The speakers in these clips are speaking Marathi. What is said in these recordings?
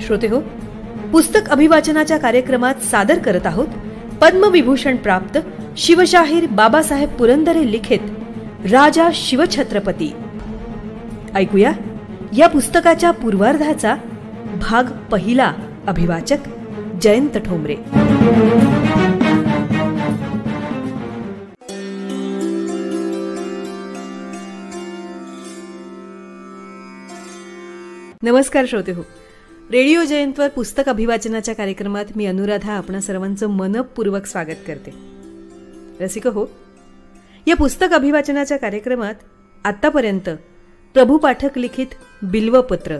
श्रोतेहो, पुस्तक अभिवाचनाच्या कार्यक्रमात सादर करत आहोत पद्मविभूषण प्राप्त शिवशाहीर बाबासाहेब पुरंदरे लिखित राजा शिवछत्रपती. ऐकूया या पुस्तकाच्या पूर्वार्धाचा भाग पहिला. अभिवाचक जयंत ठोंबरे. नमस्कार श्रोतेहो, रेडिओ जयंतवर पुस्तक अभिवाचनाच्या कार्यक्रमात मी अनुराधा आपणा सर्वांचं मनपूर्वक स्वागत करते. रसिक हो, या पुस्तक अभिवाचनाच्या कार्यक्रमात आतापर्यंत प्रभू पाठक लिखित बिल्वपत्र,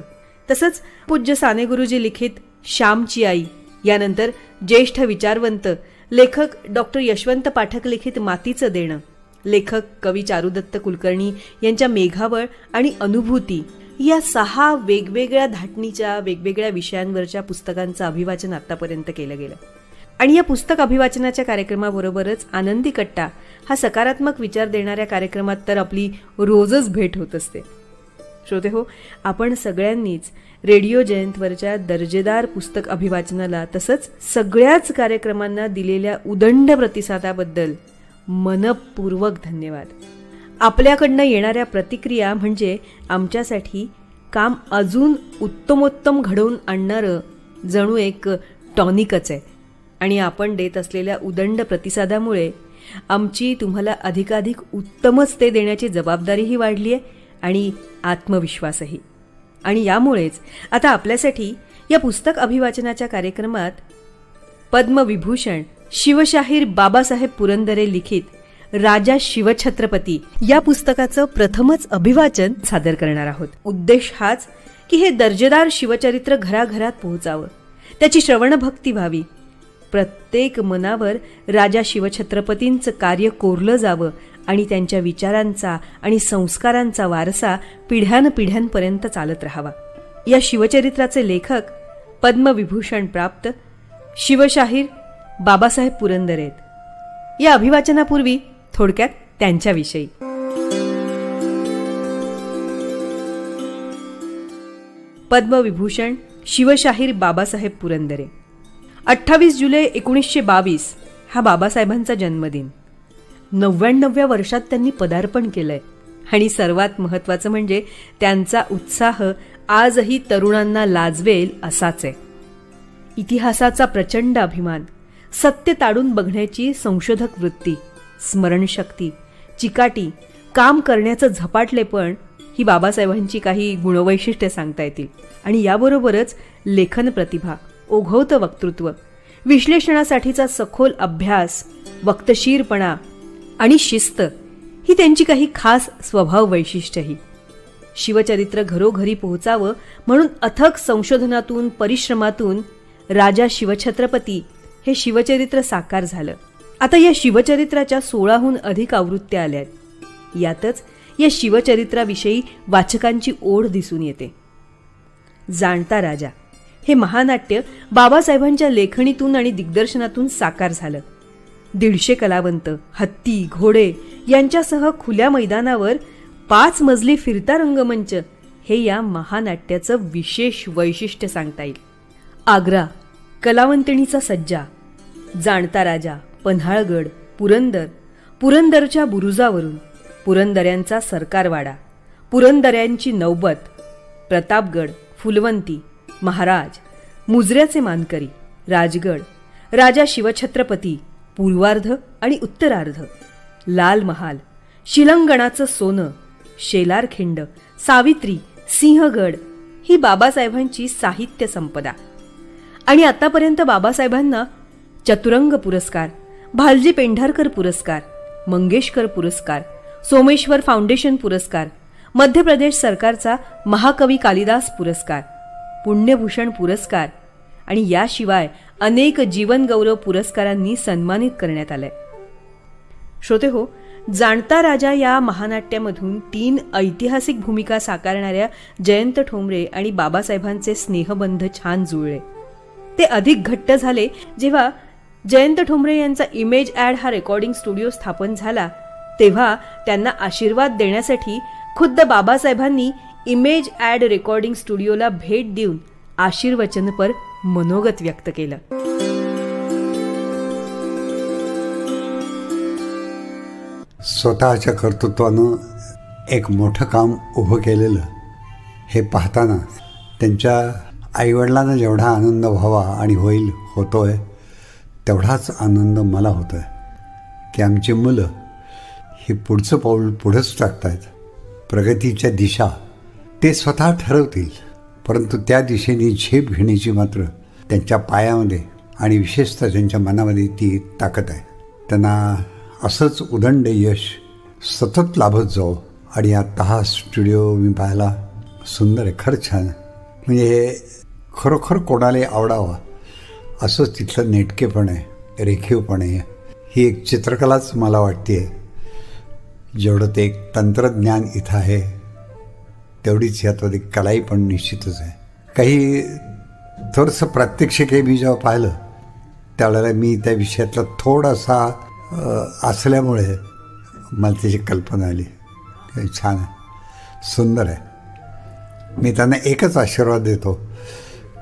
तसंच पूज्य साने गुरुजी लिखित श्यामची आई, यानंतर ज्येष्ठ विचारवंत लेखक डॉक्टर यशवंत पाठक लिखित मातीचं देणं, लेखक कवी चारुदत्त कुलकर्णी यांच्या मेघावळ आणि अनुभूती या 6 वेगवेगळ्या धाटणीच्या वेगवेगळ्या विषयांवरच्या पुस्तकांचं अभिवाचन आतापर्यंत केलं गेलं. आणि या पुस्तक अभिवाचनाच्या कार्यक्रमाबरोबरच आनंदी कट्टा हा सकारात्मक विचार देणाऱ्या कार्यक्रमात तर आपली रोजच भेट होत असते. श्रोते हो, आपण सगळ्यांनीच रेडिओ जयंतवरच्या दर्जेदार पुस्तक अभिवाचनाला तसंच सगळ्याच कार्यक्रमांना दिलेल्या उदंड प्रतिसादाबद्दल मनपूर्वक धन्यवाद. आपल्याकडनं येणाऱ्या प्रतिक्रिया म्हणजे आमच्यासाठी काम अजून उत्तमोत्तम घडवून आणणारं जणू एक टॉनिकच आहे. आणि आपण देत असलेल्या उदंड प्रतिसादामुळे आमची तुम्हाला अधिकाधिक उत्तमच ते देण्याची जबाबदारीही वाढली आहे आणि आत्मविश्वासही. आणि यामुळेच आता आपल्यासाठी या पुस्तक अभिवाचनाच्या कार्यक्रमात पद्मविभूषण शिवशाहीर बाबासाहेब पुरंदरे लिखित राजा शिवछत्रपती या पुस्तकाचं प्रथमच अभिवाचन सादर करणार आहोत. उद्देश हाच की हे दर्जेदार शिवचरित्र घराघरात पोहोचावं, त्याची श्रवणभक्ती व्हावी, प्रत्येक मनावर राजा शिवछत्रपतींचं कार्य कोरलं जावं आणि त्यांच्या विचारांचा आणि संस्कारांचा वारसा पिढ्यानपिढ्यांपर्यंत चालत राहावा. या शिवचरित्राचे लेखक पद्मविभूषण प्राप्त शिवशाहीर बाबासाहेब पुरंदरे आहेत. या अभिवाचनापूर्वी थोडक्यात त्यांच्याविषयी. पद्मविभूषण शिवशाहीर बाबासाहेब पुरंदरे. 28 जुलै 1922 हा बाबासाहेबांचा जन्मदिन. 99व्या वर्षात त्यांनी पदार्पण केलंय आणि सर्वात महत्वाचं म्हणजे त्यांचा उत्साह आजही तरुणांना लाजवेल असाच आहे. इतिहासाचा प्रचंड अभिमान, सत्य ताडून बघण्याची संशोधक वृत्ती, स्मरणशक्ती, चिकाटी, काम करण्याचं झपाटलेपण ही बाबासाहेबांची काही गुणवैशिष्ट्ये सांगता येतील. आणि याबरोबरच लेखन प्रतिभा, ओघवतं वक्तृत्व, विश्लेषणासाठीचा सखोल अभ्यास, वक्तशीरपणा आणि शिस्त ही त्यांची काही खास स्वभाव वैशिष्ट्यही. शिवचरित्र घरोघरी पोहोचावं म्हणून अथक संशोधनातून परिश्रमातून राजा शिवछत्रपती हे शिवचरित्र साकार झालं. आता या शिवचरित्राच्या 16हून अधिक आवृत्त्या आल्यात. यातच या शिवचरित्राविषयी वाचकांची ओढ दिसून येते. जाणता राजा हे महानाट्य बाबासाहेबांच्या लेखणीतून आणि दिग्दर्शनातून साकार झालं. 150 कलावंत, हत्ती, घोडे यांच्यासह खुल्या मैदानावर 5 मजली फिरता रंगमंच हे या महानाट्याचं विशेष वैशिष्ट्य सांगता येईल. आग्रा, कलावंतिणीचा सज्जा, जाणता राजा, पन्हाळगड, पुरंदर, पुरंदरच्या बुरुजावरून, पुरंदऱ्यांचा सरकारवाडा, पुरंदऱ्यांची नौबत, प्रतापगड, फुलवंती, महाराज, मुजऱ्याचे मानकरी, राजगड, राजा शिवछत्रपती, पूर्वार्ध आणि उत्तरार्ध, लाल महाल, शिलंगणाचं सोनं, शेलारखिंड, सावित्री, सिंहगड ही बाबासाहेबांची साहित्य संपदा. आणि आतापर्यंत बाबासाहेबांना चतुरंग पुरस्कार, भालजी पेंढारकर पुरस्कार, मंगेशकर पुरस्कार, सोमेश्वर फाउंडेशन पुरस्कार, मध्य प्रदेश सरकारचा महाकवी कालिदास पुरस्कार, पुण्यभूषण पुरस्कार आणि याशिवाय अनेक जीवनगौरव पुरस्कारांनी सन्मानित करण्यात आलंय. श्रोते हो, जाणता राजा या महानाट्यामधून 3 ऐतिहासिक भूमिका साकारणाऱ्या जयंत ठोंबरे आणि बाबासाहेबांचे स्नेहबंध छान जुळले. ते अधिक घट्ट झाले जेव्हा जयंत ठोंबरे यांचा इमेज ॲड हा रेकॉर्डिंग स्टुडिओ स्थापन झाला. तेव्हा त्यांना आशीर्वाद देण्यासाठी खुद्द बाबासाहेबांनी इमेज ॲड रेकॉर्डिंग स्टुडिओला भेट देऊन आशीर्वचनपर मनोगत व्यक्त केलं. स्वतःच्या कर्तृत्वानं एक मोठं काम उभं केलेलं हे पाहताना त्यांच्या आईवडिलांना जेवढा आनंद व्हावा आणि होतोय तेवढाच आनंद मला होतो आहे की आमची मुलं ही पुढचं पाऊल पुढंच टाकतायत. प्रगतीच्या दिशा ते स्वतः ठरवतील, परंतु त्या दिशेने झेप घेण्याची मात्र त्यांच्या पायामध्ये आणि विशेषतः त्यांच्या मनामध्ये ती ताकद आहे. त्यांना असंच उदंड यश सतत लाभत जाऊ. आणि आत्ता हा स्टुडिओ मी पाहायला सुंदर आहे, खरंच छान आहे. म्हणजे खरोखर कोणाला आवडावा असंच तिथलं नेटकेपण आहे, रेखीवपण आहे. ही एक चित्रकलाच मला वाटते. जेवढं ते एक तंत्रज्ञान इथं आहे तेवढीच यात एक कलाही पण निश्चितच आहे. काही थोडंसं प्रात्यक्षिक मी जेव्हा पाहिलं त्यावेळेला मी त्या विषयातला थोडासा असल्यामुळे मला त्याची कल्पना आली. छान आहे, सुंदर आहे. मी त्यांना एकच आशीर्वाद देतो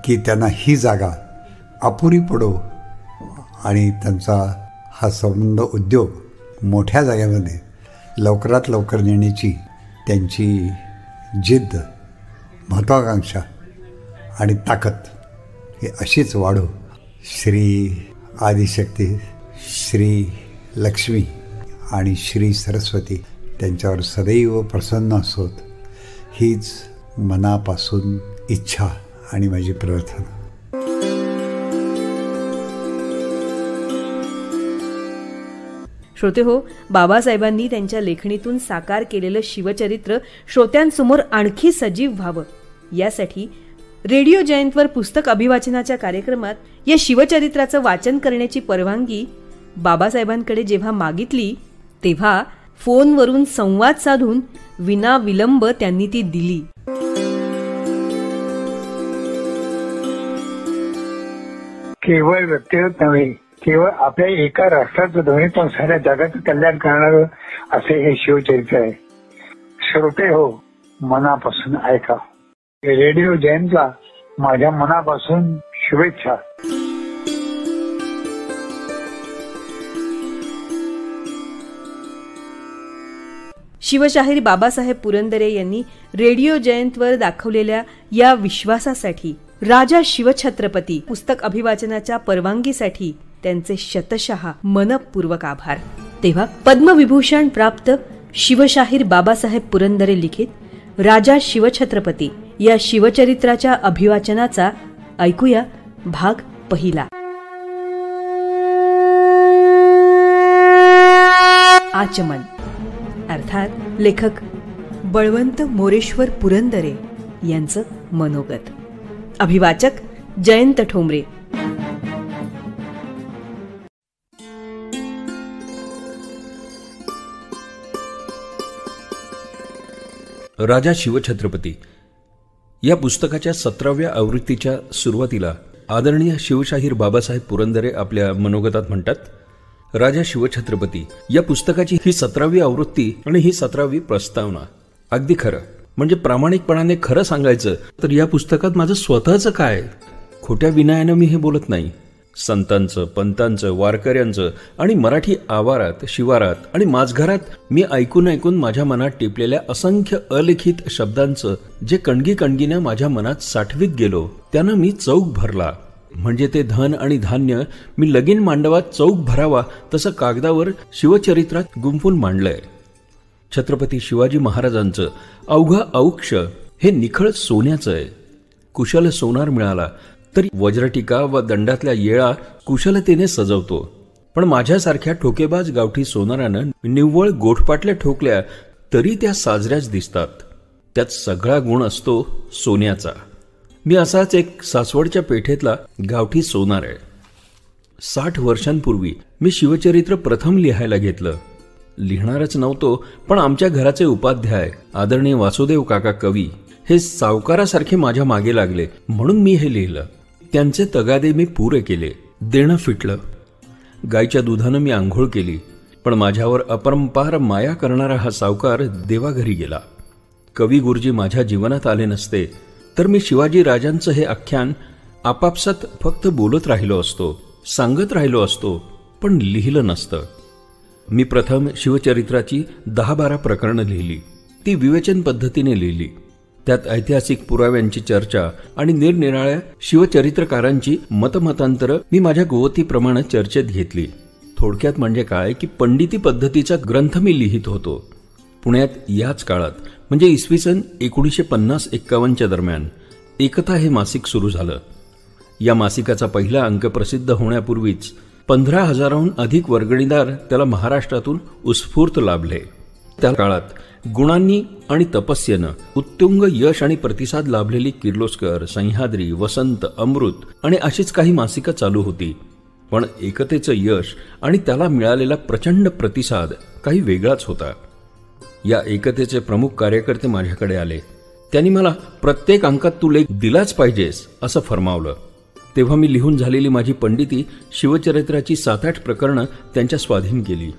की त्यांना ही जागा अपुरी पडो आणि त्यांचा हा संबंध उद्योग मोठ्या जागेमध्ये लवकरात लवकर नेण्याची त्यांची जिद्द, महत्त्वाकांक्षा आणि ताकद ही अशीच वाढो. श्री आदिशक्ती, श्री लक्ष्मी आणि श्री सरस्वती त्यांच्यावर सदैव प्रसन्न असोत, हीच मनापासून इच्छा आणि माझी प्रार्थना. श्रोते हो, बाबासाहेबांनी त्यांच्या लेखणीतून साकार केलेलं शिवचरित्र श्रोत्यांसमोर आणखी सजीव व्हावं यासाठी रेडिओ जयंतवर पुस्तक अभिवाचनाच्या कार्यक्रमात या शिवचरित्राचं वाचन करण्याची परवानगी बाबासाहेबांकडे जेव्हा मागितली तेव्हा फोनवरून संवाद साधून विना विलंब त्यांनी ती दिली. केवळ व्यक्तिगत नव्हे, केवळ आपल्या एका राष्ट्राचं नव्हे पण साऱ्या जगाचं कल्याण करणारं असे हे शिवचरित्र आहे. श्रोते हो, मनापासून ऐका. रेडिओ जयंतला माझ्या मनापासून शुभेच्छा. शिवशाहीर बाबासाहेब पुरंदरे यांनी रेडिओ जयंतवर दाखवलेल्या या विश्वासासाठी, राजा शिवछत्रपती पुस्तक अभिवाचनाच्या परवानगीसाठी त्यांचे शतशः मनपूर्वक आभार. तेव्हा पद्मविभूषण प्राप्त शिवशाहीर बाबासाहेब पुरंदरे लिखित राजा शिवछत्रपती या शिवचरित्राच्या अभिवाचनाचा ऐकूया भाग पहिला. आचमन अर्थात लेखक बळवंत मोरेश्वर पुरंदरे यांचं मनोगत. अभिवाचक जयंत ठोंबरे. राजा शिवछत्रपती या पुस्तकाच्या 17व्या आवृत्तीच्या सुरुवातीला आदरणीय शिवशाहीर बाबासाहेब पुरंदरे आपल्या मनोगतात म्हणतात, राजा शिवछत्रपती या पुस्तकाची ही 17वी आवृत्ती आणि ही 17वी प्रस्तावना. अगदी खरं, म्हणजे प्रामाणिकपणाने खरं सांगायचं तर या पुस्तकात माझं स्वतःचं काय, खोट्या विनयानं मी हे बोलत नाही. संतांचं, पंतांचं, वारकऱ्यांचं आणि मराठी आवारात, शिवारात आणि माझघरात मी ऐकून ऐकून माझ्या मनात टिपलेल्या असंख्य अलिखित शब्दांचं जे कणगीनं माझ्या मनात साठवीत गेलो त्यानं मी चौक भरला. म्हणजे ते धन आणि धान्य मी लगीन मांडवात चौक भरावा तसं कागदावर शिवचरित्रात गुंफून मांडलंय. छत्रपती शिवाजी महाराजांचं अवघं औक्ष हे निखळ सोन्याचं आहे. कुशल सोनार मिळाला तरी वज्रटिका व दंडातल्या येळा कुशलतेने सजवतो, पण माझ्यासारख्या ठोकेबाज गावठी सोनारानं निव्वळ गोठपाटल्या ठोकल्या तरी त्या साजऱ्याच दिसतात. त्यात सगळा गुण असतो सोन्याचा. मी असाच एक सासवडच्या पेठेतला गावठी सोनार आहे. 60 वर्षांपूर्वी मी शिवचरित्र प्रथम लिहायला घेतलं. लिहिणारच नव्हतो, पण आमच्या घराचे उपाध्याय आदरणीय वासुदेव काका कवी हे सावकारासारखे माझ्या मागे लागले म्हणून मी हे लिहिलं. त्यांचे तगादे मी पुरे केले. देणं फिटलं. गायच्या दुधानं मी आंघोळ केली, पण माझ्यावर अपरंपार माया करणारा हा सावकार देवाघरी गेला. कवी गुरुजी माझ्या जीवनात आले नसते तर मी शिवाजी राजांचं हे आख्यान आपापसात फक्त बोलत राहिलो असतो, सांगत राहिलो असतो, पण लिहिलं नसतं. मी प्रथम शिवचरित्राची 10-12 प्रकरणं लिहिली. ती विवेचन पद्धतीने लिहिली. त्यात ऐतिहासिक पुराव्यांची चर्चा आणि निरनिराळ्या शिवचरित्रकारांची मतमतांतरं मी माझ्या गोवतीप्रमाणे चर्चेत घेतली. थोडक्यात म्हणजे काय की पंडिती पद्धतीचा ग्रंथ मी लिहित होतो. पुण्यात याच काळात म्हणजे इसवी सन 1950-51 दरम्यान एकता हे मासिक सुरू झालं. या मासिकाचा पहिला अंक प्रसिद्ध होण्यापूर्वीच 15,000हून अधिक वर्गणीदार त्याला महाराष्ट्रातून उत्स्फूर्त लाभले. त्या काळात गुणांनी आणि तपस्येनं उत्तुंग यश आणि प्रतिसाद लाभलेली किर्लोस्कर, सह्याद्री, वसंत, अमृत आणि अशीच काही मासिकं चालू होती. पण एकतेचं यश आणि त्याला मिळालेला प्रचंड प्रतिसाद काही वेगळाच होता. या एकतेचे प्रमुख कार्यकर्ते माझ्याकडे आले. त्यांनी मला प्रत्येक अंकात तू लेख दिलाच पाहिजेस असं फरमावलं. तेव्हा मी लिहून झालेली माझी पंडिती शिवचरित्राची 7-8 प्रकरणं त्यांच्या स्वाधीन केली.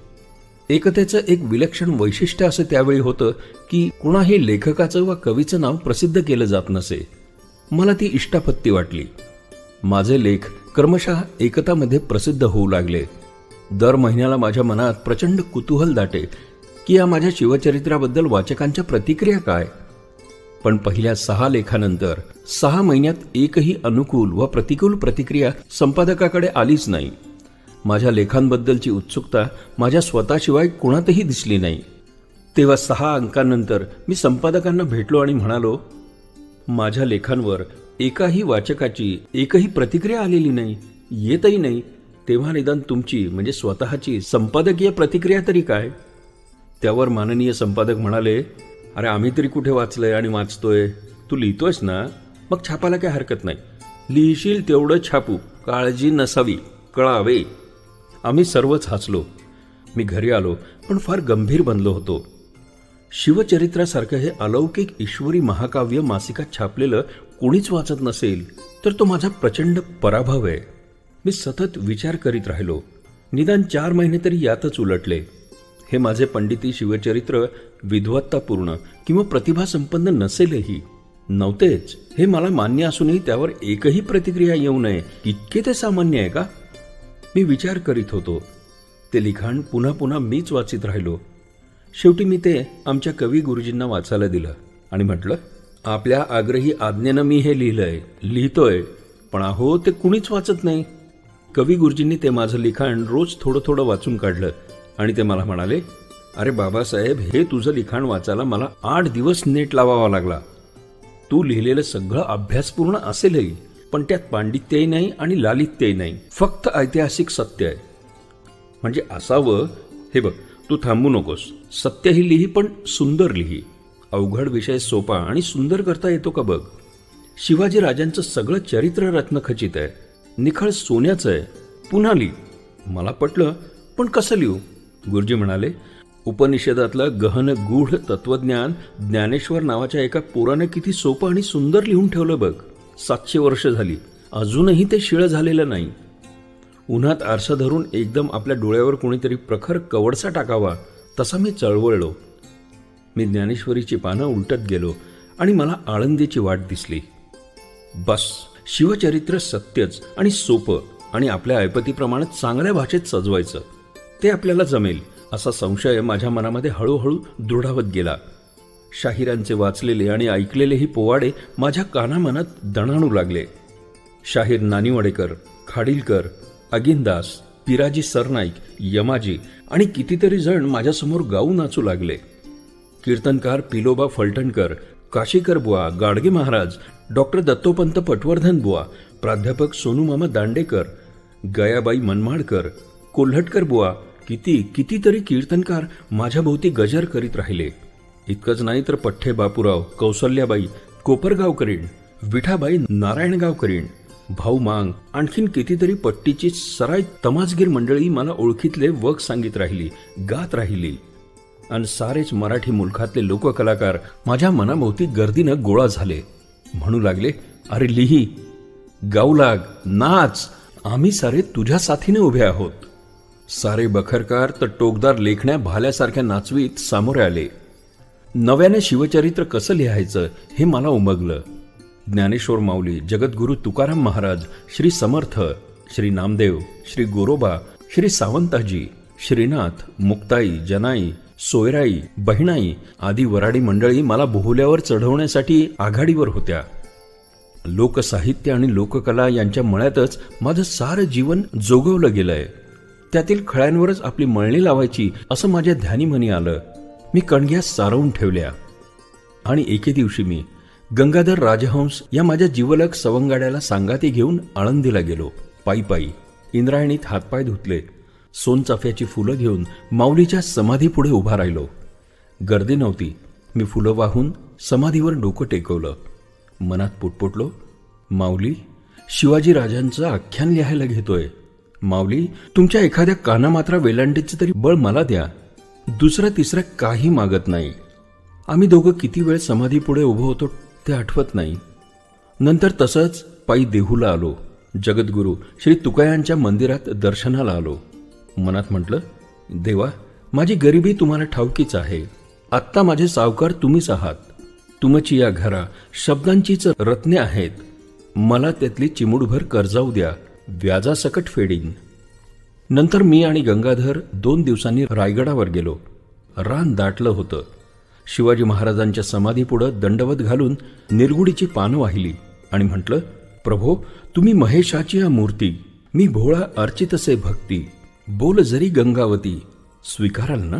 एकतेचं एक विलक्षण वैशिष्ट्य असं त्यावेळी होतं की कुणाही लेखकाचं वा कवीचं नाव प्रसिद्ध केलं जात नसे. मला ती इष्टापत्ती वाटली. माझे लेख क्रमशः एकतामध्ये प्रसिद्ध होऊ लागले. दर महिन्याला माझ्या मनात प्रचंड कुतूहल दाटे की या माझ्या शिवचरित्राबद्दल वाचकांच्या प्रतिक्रिया काय. पण पहिल्या 6 लेखानंतर 6 महिन्यात एकही अनुकूल व प्रतिकूल प्रतिक्रिया संपादकाकडे आलीच नाही. माझ्या लेखांबद्दलची उत्सुकता माझ्या स्वतःशिवाय कुणातही दिसली नाही. तेव्हा 6 अंकांनंतर मी संपादकांना भेटलो आणि म्हणालो, माझ्या लेखांवर एकाही वाचकाची एकही प्रतिक्रिया आलेली नाही, येतही नाही. तेव्हा निदान तुमची म्हणजे स्वतःची संपादकीय प्रतिक्रिया तरी काय. त्यावर माननीय संपादक म्हणाले, अरे आम्ही तरी कुठे वाचलंय आणि वाचतोय, तू लिहितोयस ना, मग छापायला काय हरकत नाही, लिहिशील तेवढं छापू, काळजी नसावी, कळावे. आम्ही सर्वच हसलो. मी घरी आलो पण फार गंभीर बनलो होतो. शिवचरित्रासारखं हे अलौकिक ईश्वरी महाकाव्य मासिकात छापलेलं कोणीच वाचत नसेल तर तो माझा प्रचंड पराभव आहे. मी सतत विचार करीत राहिलो. निदान 4 महिने तरी यातच उलटले. हे माझे पंडिती शिवचरित्र विद्वत्तापूर्ण किंवा प्रतिभासंपन्न नसेलही, नव्हतेच हे मला मान्य असूनही त्यावर एकही प्रतिक्रिया येऊ नये इतके ते सामान्य आहे का. मी विचार करीत होतो. ते लिखाण पुन्हा पुन्हा मीच वाचित राहिलो. शेवटी मी ते आमच्या कवी गुरुजींना वाचायला दिलं आणि म्हटलं, आपल्या आग्रही आज्ञेनं मी हे लिहिलंय, लिहितोय, पण अहो ते कुणीच वाचत नाही. कवी गुरुजींनी ते माझं लिखाण रोज थोडं थोडं वाचून काढलं आणि ते मला म्हणाले, अरे बाबासाहेब, हे तुझं लिखाण वाचायला मला 8 दिवस नेट लावावा लागला. तू लिहिलेलं सगळं अभ्यासपूर्ण असेलही, पण त्यात पांडित्यही नाही आणि लालित्यही नाही, फक्त ऐतिहासिक सत्य आहे. म्हणजे असावं. हे बघ, तू थांबू नकोस, सत्यही लिही पण सुंदर लिही. अवघड विषय सोपा आणि सुंदर करता येतो का बघ. शिवाजी राजांचं सगळं चरित्र रत्नखचित आहे, निखळ सोन्याचं आहे. पुन्हा लिही. मला पटलं, पण कसं लिहू. गुरुजी म्हणाले, उपनिषदातलं गहन गूढ तत्वज्ञान ज्ञानेश्वर नावाच्या एका पोराने किती सोपं आणि सुंदर लिहून ठेवलं बघ. 700 वर्ष झाली, अजूनही ते शिळं झालेलं नाही. उन्हात आरसा धरून एकदम आपल्या डोळ्यावर कोणीतरी प्रखर कवडसा टाकावा तसा मी चळवळलो. मी ज्ञानेश्वरीची पानं उलटत गेलो आणि मला आळंदीची वाट दिसली. बस, शिवचरित्र सत्यच आणि सोपं आणि आपल्या ऐपतीप्रमाणे चांगल्या भाषेत सजवायचं, ते आपल्याला जमेल असा संशय माझ्या मनामध्ये हळूहळू दृढावत गेला. शाहिरांचे वाचलेले आणि ऐकलेलेही पोवाडे माझ्या कानामनात दणाणू लागले. शाहीर नानीवडेकर, खाडीलकर, अगिनदास, पिराजी सरनाईक, यमाजी आणि कितीतरी जण माझ्यासमोर गाऊ नाचू लागले. कीर्तनकार पिलोबा फलटणकर, काशीकर बुवा, गाडगे महाराज, डॉक्टर दत्तोपंत पटवर्धन बुवा, प्राध्यापक सोनूमामा दांडेकर, गयाबाई मनमाडकर, कोल्हटकर बुवा, कितीतरी कीर्तनकार माझ्या भोवती गजर करीत राहिले. इतकंच नाही तर पठ्ठे बापूराव, कौसल्याबाई, कोपरगावकरीण, विठाबाई नारायणगावकरीण, भाऊ मांग, आणखीन कितीतरी पट्टीची सराय तमासगीर मंडळी मला ओळखीतले वग सांगित राहिली, गात राहिली. आणि सारेच मराठी मुलखातले लोककलाकार माझ्या मनाभोवती गर्दीनं गोळा झाले. म्हणू लागले, अरे लिही, गाऊ लाग, नाच, आम्ही सारे तुझ्या साथीने उभे आहोत. सारे बखरकार तर टोकदार लेखण्या भाल्यासारख्या नाचवीत सामोरे आले. नव्याने शिवचरित्र कसं लिहायचं हे मला उमगलं. ज्ञानेश्वर माऊली, जगद्गुरू तुकाराम महाराज, श्री समर्थ, श्री नामदेव, श्री गोरोबा, श्री सावंताजी, श्रीनाथ, मुक्ताई, जनाई, सोयराई, बहिणाई आदी वराडी मंडळी मला बोहुल्यावर चढवण्यासाठी आघाडीवर होत्या. लोकसाहित्य आणि लोककला यांच्या मळ्यातच माझं सारं जीवन जोगवलं गेलंय. त्यातील खळ्यांवरच आपली मळणी लावायची असं माझ्या ध्यानीमनी आलं. मी कणग्या सारवून ठेवल्या आणि एके दिवशी मी गंगाधर राजहंस या माझ्या जीवलग सवंगाड्याला सांगाती घेऊन आळंदीला गेलो. पायी पायी इंद्रायणीत हातपाय धुतले. सोनचाफ्याची फुलं घेऊन माऊलीच्या समाधीपुढे उभा राहिलो. गर्दी नव्हती. मी फुलं वाहून समाधीवर डोकं टेकवलं. मनात पुटपुटलो, माऊली, शिवाजी राजांचं आख्यान लिहायला घेतोय. माऊली, तुमच्या एखाद्या कानामात्रा वेलांटीचं तरी बळ मला द्या. दुसरं तिसरं काही मागत नाही. आम्ही दोघं किती वेळ समाधीपुढे उभं होतो ते आठवत नाही. नंतर तसंच पायी देहूला आलो. जगद्गुरू श्री तुकायांच्या मंदिरात दर्शनाला आलो. मनात म्हटलं, देवा, माझी गरिबी तुम्हाला ठाऊकीच आहे. आत्ता माझे सावकार तुम्हीच आहात. तुमची या घरा शब्दांचीच रत्ने आहेत. मला त्यातली चिमूटभर कर्जाऊ द्या, व्याजासकट फेडीन. नंतर मी आणि गंगाधर 2 दिवसांनी रायगडावर गेलो. रान दाटलं होतं. शिवाजी महाराजांच्या समाधीपुढं दंडवत घालून निरगुडीची पानं वाहिली आणि म्हटलं, प्रभो, तुम्ही महेशाची मूर्ती, मी भोळा अर्चितसे भक्ती, बोल जरी गंगावती, स्वीकाराल ना?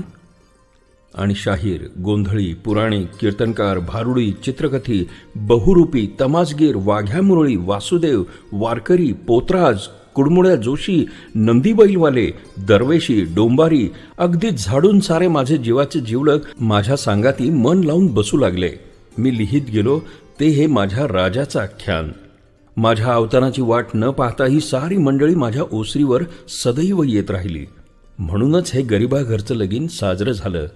आणि शाहीर, गोंधळी, पुराणे, कीर्तनकार, भारुडी, चित्रकथी, बहुरूपी, तमासगीर, वाघ्या मुरळी, वासुदेव, वारकरी, पोतराज, कुडमुड्या जोशी, नंदी बैलवाले, दरवेशी, डोंबारी, अगदी झाडून सारे माझे जीवाचे जीवलग माझ्या सांगाती मन लावून बसू लागले. मी लिहित गेलो ते हे माझ्या राजाचं आख्यान. माझ्या अवताराची वाट न पाहता ही सारी मंडळी माझ्या ओसरीवर सदैव येत राहिली. म्हणूनच हे गरिबा घरचं लगीन साजरं झालं.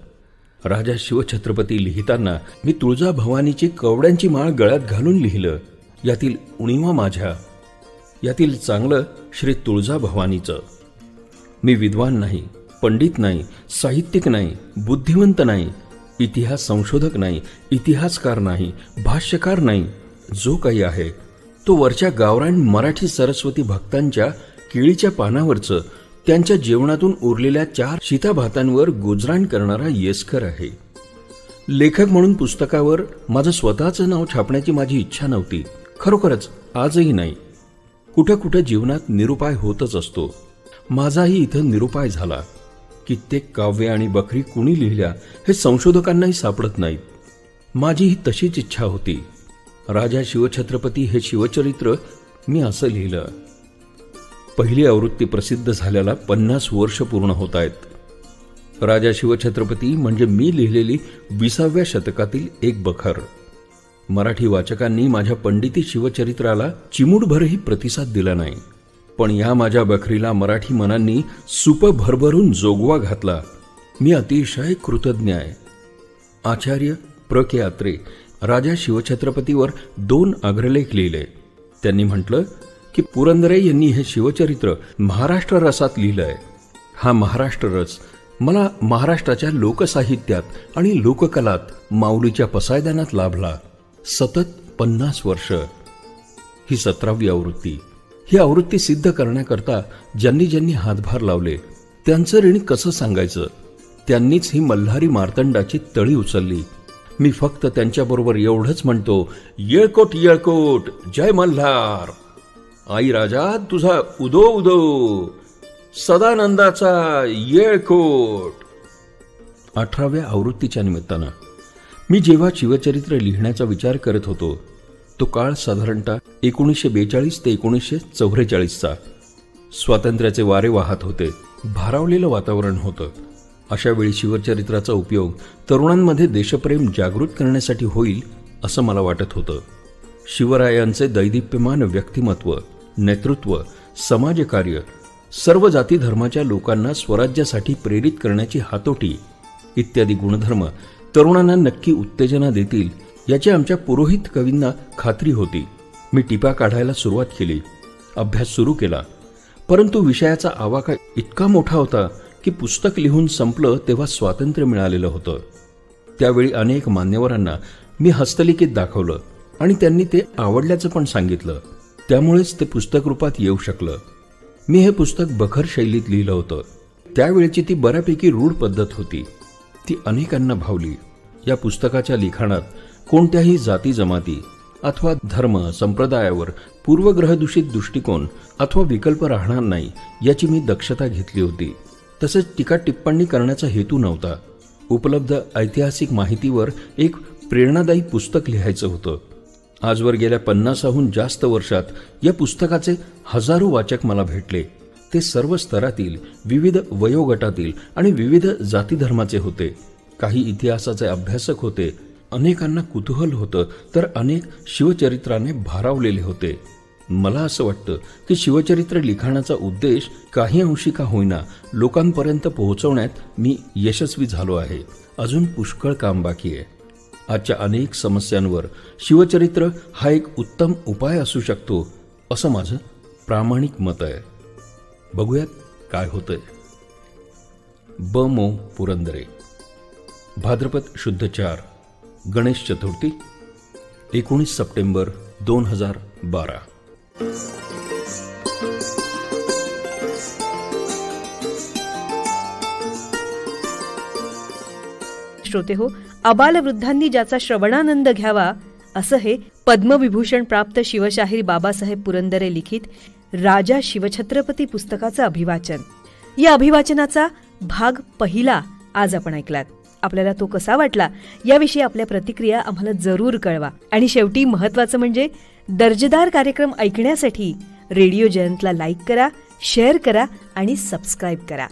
राजा शिवछत्रपती लिहिताना मी तुळजाभवानीची कवड्यांची माळ गळ्यात घालून लिहिलं. यातील उणीवा माझ्या, यातील चांगलं श्री तुळजाभवानीचं. मी विद्वान नाही, पंडित नाही, साहित्यिक नाही, बुद्धिवंत नाही, इतिहास संशोधक नाही, इतिहासकार नाही, भाष्यकार नाही. जो काही आहे तो वरच्या गावरान मराठी सरस्वती भक्तांच्या केळीच्या पानावरचं, त्यांच्या जेवणातून उरलेल्या 4 शीताभातांवर गुजराण करणारा येसकर आहे. लेखक म्हणून पुस्तकावर माझं स्वतःचं नाव छापण्याची माझी इच्छा नव्हती. खरोखरच आजही नाही. कुठं कुठं जीवनात निरुपाय होतच असतो. माझाही इथं निरुपाय झाला. कित्येक काव्य आणि बखरी कुणी लिहिल्या हे संशोधकांनाही सापडत नाहीत. माझीही तशीच इच्छा होती. राजा शिवछत्रपती हे शिवचरित्र मी असं लिहिलं. पहिली आवृत्ती प्रसिद्ध झाल्याला 50 वर्ष पूर्ण होत आहेत. राजा शिवछत्रपती म्हणजे मी लिहिलेली 20व्या शतकातील एक बखर. मराठी वाचकांनी माझ्या पंडिती शिवचरित्राला चिमूटभरही प्रतिसाद दिला नाही. पण या माझ्या बखरीला मराठी मनांनी सुप भरभरून जोगवा घातला. मी अतिशय कृतज्ञ आहे. आचार्य प्र के अत्रे राजा शिवछत्रपतीवर 2 अग्रलेख लिहिले. त्यांनी म्हटलं की पुरंदरे यांनी हे शिवचरित्र महाराष्ट्र रसात लिहिलंय. हा महाराष्ट्र रस मला महाराष्ट्राच्या लोकसाहित्यात आणि लोककलात माऊलीच्या पसायदानात लाभला. सतत 50 वर्ष. ही 17वी आवृत्ती. ही आवृत्ती सिद्ध करण्याकरता ज्यांनी ज्यांनी हातभार लावले त्यांचं ऋण कसं सांगायचं. त्यांनीच ही मल्हारी मार्तंडाची तळी उचलली. मी फक्त त्यांच्याबरोबर एवढंच म्हणतो, येळकोट येळकोट, जय मल्हार. आई राजा तुझा उदो उदो, सदानंदाचा येळकोट. 18व्या आवृत्तीच्या निमित्तानं मी जेव्हा शिवचरित्र लिहिण्याचा विचार करत होतो तो काळ साधारणतः 1942 ते 1944चा. स्वातंत्र्याचे वारे वाहत होते. भारावलेलं वातावरण होतं. अशा वेळी शिवचरित्राचा उपयोग तरुणांमध्ये देशप्रेम जागृत करण्यासाठी होईल असं मला वाटत होतं. शिवरायांचे दैदिप्यमान व्यक्तिमत्व, नेतृत्व, समाजकार्य, सर्व जाती धर्माच्या लोकांना स्वराज्यासाठी प्रेरित करण्याची हातोटी इत्यादी गुणधर्म तरुणांना नक्की उत्तेजना देतील याची आमच्या पुरोहित कवींना खात्री होती. मी टिपा काढायला सुरुवात केली. अभ्यास सुरू केला. परंतु विषयाचा आवाका इतका मोठा होता की पुस्तक लिहून संपलं तेव्हा स्वातंत्र्य मिळालेलं होतं. त्यावेळी अनेक मान्यवरांना मी हस्तलिखित दाखवलं. आणि त्यांनी ते आवडल्याचं पण सांगितलं. त्यामुळेच ते पुस्तक रूपात येऊ शकलं. मी हे पुस्तक बखर शैलीत लिहिलं होतं. त्यावेळची ती बऱ्यापैकी रूढ पद्धत होती. ती अनेकांना भावली. या पुस्तकाच्या लिखाणात कोणत्याही जाती जमाती अथवा धर्म संप्रदायावर पूर्वग्रहदूषित दृष्टिकोन अथवा विकल्प राहणार नाही याची मी दक्षता घेतली होती. तसेच टीका टिप्पणी करण्याचा हेतू नव्हता. उपलब्ध ऐतिहासिक माहितीवर एक प्रेरणादायी पुस्तक लिहायचं होतं. आजवर गेल्या 50हून जास्त वर्षात या पुस्तकाचे हजारो वाचक मला भेटले. ते सर्व स्तरातील, विविध वयोगटातील आणि विविध जाती धर्माचे होते. काही इतिहासाचे अभ्यासक होते. अनेकांना कुतूहल होतं, तर अनेक शिवचरित्राने भारावलेले होते. मला असं वाटतं की शिवचरित्र लिखाणाचा उद्देश काही अंशी का होईना लोकांपर्यंत पोहोचवण्यात मी यशस्वी झालो आहे. अजून पुष्कळ काम बाकी आहे. आजच्या अनेक समस्यांवर शिवचरित्र हा एक उत्तम उपाय असू शकतो, असं माझं प्रामाणिक मत आहे. बघूयात काय होतंय. ब मो पुरंदरे. भाद्रपद शुद्ध 4, गणेश चतुर्थी, 19 सप्टेंबर 2012. श्रोते हो, आबालवृद्धांनी ज्याचा श्रवणानंद घ्यावा असं हे पद्मविभूषण प्राप्त शिवशाहीर बाबासाहेब पुरंदरे लिखित राजा शिवछत्रपती पुस्तकाचं अभिवाचन. या अभिवाचनाचा भाग पहिला आज आपण ऐकलात. आपल्याला तो कसा वाटला याविषयी आपल्या प्रतिक्रिया आम्हाला जरूर कळवा. आणि शेवटी महत्वाचं म्हणजे दर्जेदार कार्यक्रम ऐकण्यासाठी रेडिओ जयंतला लाईक करा, शेअर करा आणि सबस्क्राईब करा.